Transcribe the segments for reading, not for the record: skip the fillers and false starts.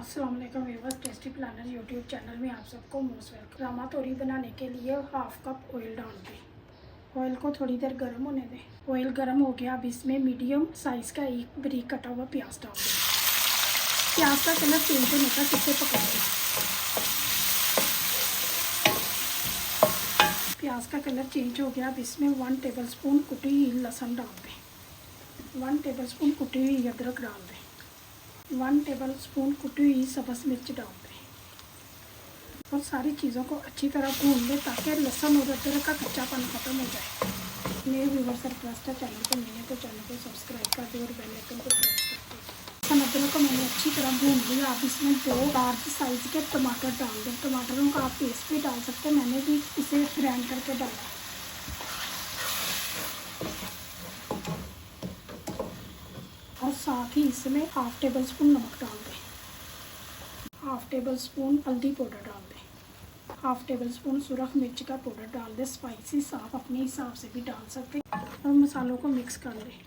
अस्सलाम वालेकुम viewers, tasty planner YouTube channel में आप सबको मोस्ट वेलकम। रामा तोरी बनाने के लिए हाफ कप ऑयल डाल दें। ऑयल को थोड़ी देर गर्म होने दें। ऑयल गर्म हो गया, अब इसमें मीडियम साइज़ का एक बारीक कटा हुआ प्याज डाल दें। प्याज का कलर चेंज होने तक इसे पका दें। प्याज का कलर चेंज हो गया, अब इसमें 1 टेबलस्पून कुटी हुई लहसुन डाल दें। 1 टेबलस्पून कुटी हुई अदरक डाल दें। 1 टेबलस्पून कुटी हुई सब्ज़ मिर्च डाल दें और सारी चीज़ों को अच्छी तरह भून लें ताकि लहसुन और अदरक का कच्चापन खत्म हो जाए। मेरे व्यूअर्स रिक्वेस्ट है, चैनल को नहीं है तो चैनल को सब्सक्राइब कर दें और बेल आइकन को प्रेस कर दें। लहसुन अदरक को मैंने अच्छी तरह भून लिया। आप इसमें 2 लार्ज साइज़ के टमाटर डाल दें। टमाटरों का आप पेस्ट भी डाल सकते हैं, मैंने भी इसे ग्राइंड करके डाला। और साथ ही इसमें 1/2 टेबलस्पून नमक डाल दें। 1/2 टेबलस्पून हल्दी पाउडर डाल दें। 1/2 टेबलस्पून सुरख मिर्च का पाउडर डाल दें। स्पाइसी आप अपने हिसाब से भी डाल सकते हैं और मसालों को मिक्स कर लें।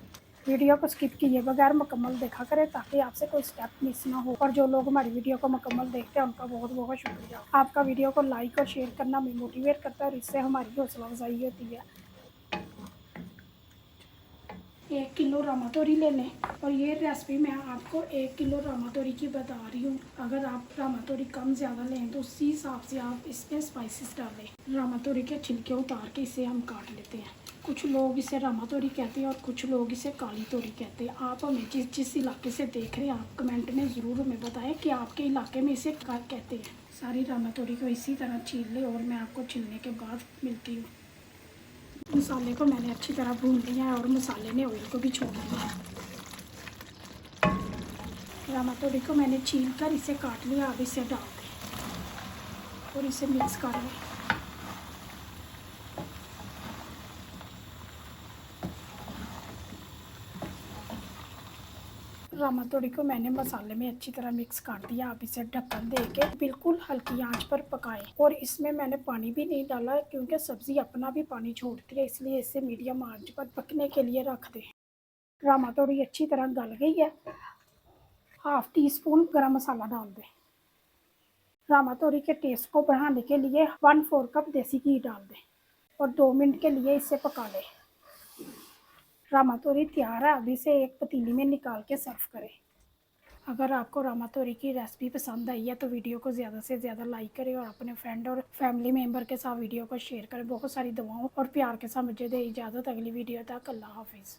वीडियो को स्किप किए बगैर मुकम्मल देखा करें ताकि आपसे कोई स्टेप मिस ना हो। और जो लोग हमारी वीडियो को मुकम्मल देखते हैं उनका बहुत बहुत शुक्रिया। आपका वीडियो को लाइक और शेयर करना हमें मोटिवेट करता है और इससे हमारी हौसला अफजाई होती है। 1 किलो रामा तोरी ले लें और ये रेसिपी मैं आपको 1 किलो रामा तोरी की बता रही हूँ। अगर आप रामा तोरी कम ज़्यादा लें तो उसी हिसाब से आप इसमें स्पाइसेस डालें। रामा तोरी के छिलके उतार के इसे हम काट लेते हैं। कुछ लोग इसे रामा तोरी कहते हैं और कुछ लोग इसे काली तोरी कहते हैं। आप हमें जिस इलाके से देख रहे हैं आप कमेंट में ज़रूर हमें बताएं कि आपके इलाके में इसे क्या कहते हैं। सारी रामा तोरी को इसी तरह छील लें और मैं आपको छीलने के बाद मिलती हूँ। मसाले को मैंने अच्छी तरह भून लिया है और मसाले ने ऑयल को भी छोड़ दिया है। रामा तोरी को मैंने छील कर इसे काट लिया। अब इसे डाल दें और इसे मिक्स कर लें। रामा तोरी को मैंने मसाले में अच्छी तरह मिक्स कर दिया। अब इसे ढक्कन दे के बिल्कुल हल्की आंच पर पकाएं। और इसमें मैंने पानी भी नहीं डाला क्योंकि सब्ज़ी अपना भी पानी छोड़ती है, इसलिए इसे मीडियम आंच पर पकने के लिए रख दें। रामा तोरी अच्छी तरह गल गई है। 1/2 टीस्पून गरम मसाला डाल दें। रामा तोरी के टेस्ट को बढ़ाने के लिए 1/4 कप देसी घी डाल दें और 2 मिनट के लिए इसे पका लें। रामा तोरी तैयार है। अब इसे एक पतीली में निकाल के सर्व करें। अगर आपको रामा तोरी की रेसिपी पसंद आई है तो वीडियो को ज़्यादा से ज़्यादा लाइक करें और अपने फ्रेंड और फैमिली मेम्बर के साथ वीडियो को शेयर करें। बहुत सारी दुआओं और प्यार के साथ मुझे दे इजाज़त। अगली वीडियो तक अल्लाह हाफिज़।